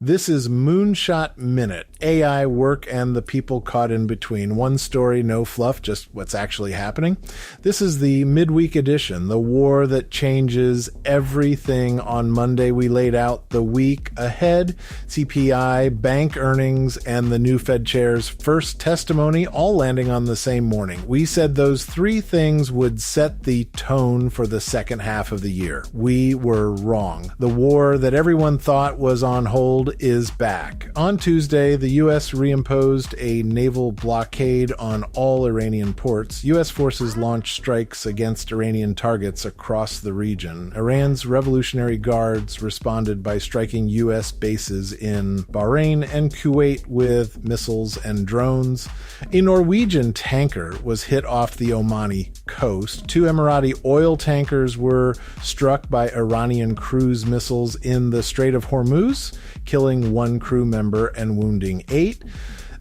This is Moonshot Minute, AI work and the people caught in between. One story, no fluff, just what's actually happening. This is the midweek edition, the war that changes everything. On Monday, we laid out the week ahead, CPI, bank earnings, and the new Fed chair's first testimony, all landing on the same morning. We said those three things would set the tone for the second half of the year. We were wrong. The war that everyone thought was on hold is back. On Tuesday, the U.S. reimposed a naval blockade on all Iranian ports. U.S. forces launched strikes against Iranian targets across the region. Iran's Revolutionary Guards responded by striking U.S. bases in Bahrain and Kuwait with missiles and drones. A Norwegian tanker was hit off the Omani coast. Two Emirati oil tankers were struck by Iranian cruise missiles in the Strait of Hormuz, killing one crew member and wounding 8.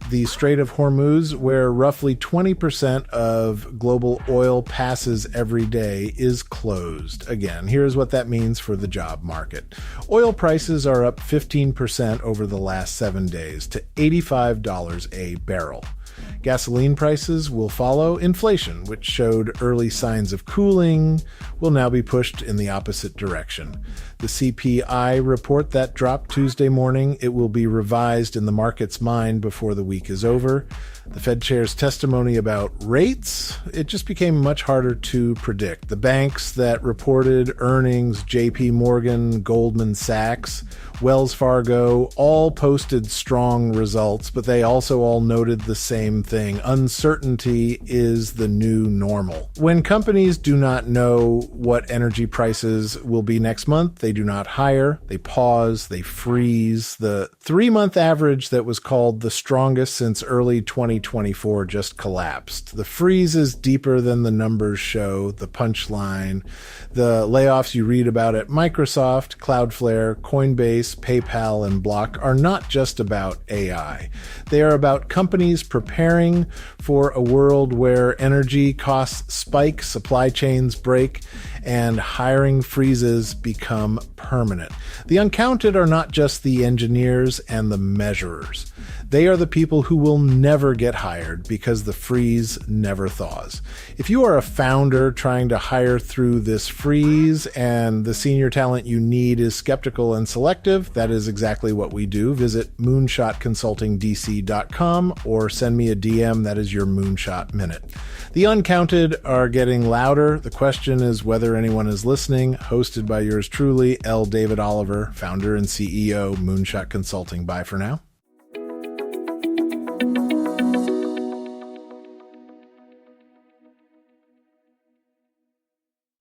The Strait of Hormuz, where roughly 20% of global oil passes every day, is closed. Again, here's what that means for the job market. Oil prices are up 15% over the last 7 days to $85 a barrel. Gasoline prices will follow. Inflation, which showed early signs of cooling, will now be pushed in the opposite direction. The CPI report that dropped Tuesday morning, it will be revised in the market's mind before the week is over. The Fed chair's testimony about rates, it just became much harder to predict. The banks that reported earnings, JP Morgan, Goldman Sachs, Wells Fargo, all posted strong results, but they also all noted the same thing. Uncertainty is the new normal. When companies do not know what energy prices will be next month, they do not hire, they pause, they freeze. The 3-month average that was called the strongest since early 2024 just collapsed. The freeze is deeper than the numbers show, the punchline. The layoffs you read about at Microsoft, Cloudflare, Coinbase, PayPal, and Block are not just about AI. They are about companies preparing for a world where energy costs spike, supply chains break, and hiring freezes become permanent. The uncounted are not just the engineers and the measurers. They are the people who will never get hired because the freeze never thaws. If you are a founder trying to hire through this freeze and the senior talent you need is skeptical and selective, that is exactly what we do. Visit moonshotconsultingdc.com or send me a DM. That is your Moonshot Minute. The uncounted are getting louder. The question is whether anyone is listening. Hosted by yours truly, L. David Oliver, founder and CEO, Moonshot Consulting. Bye for now.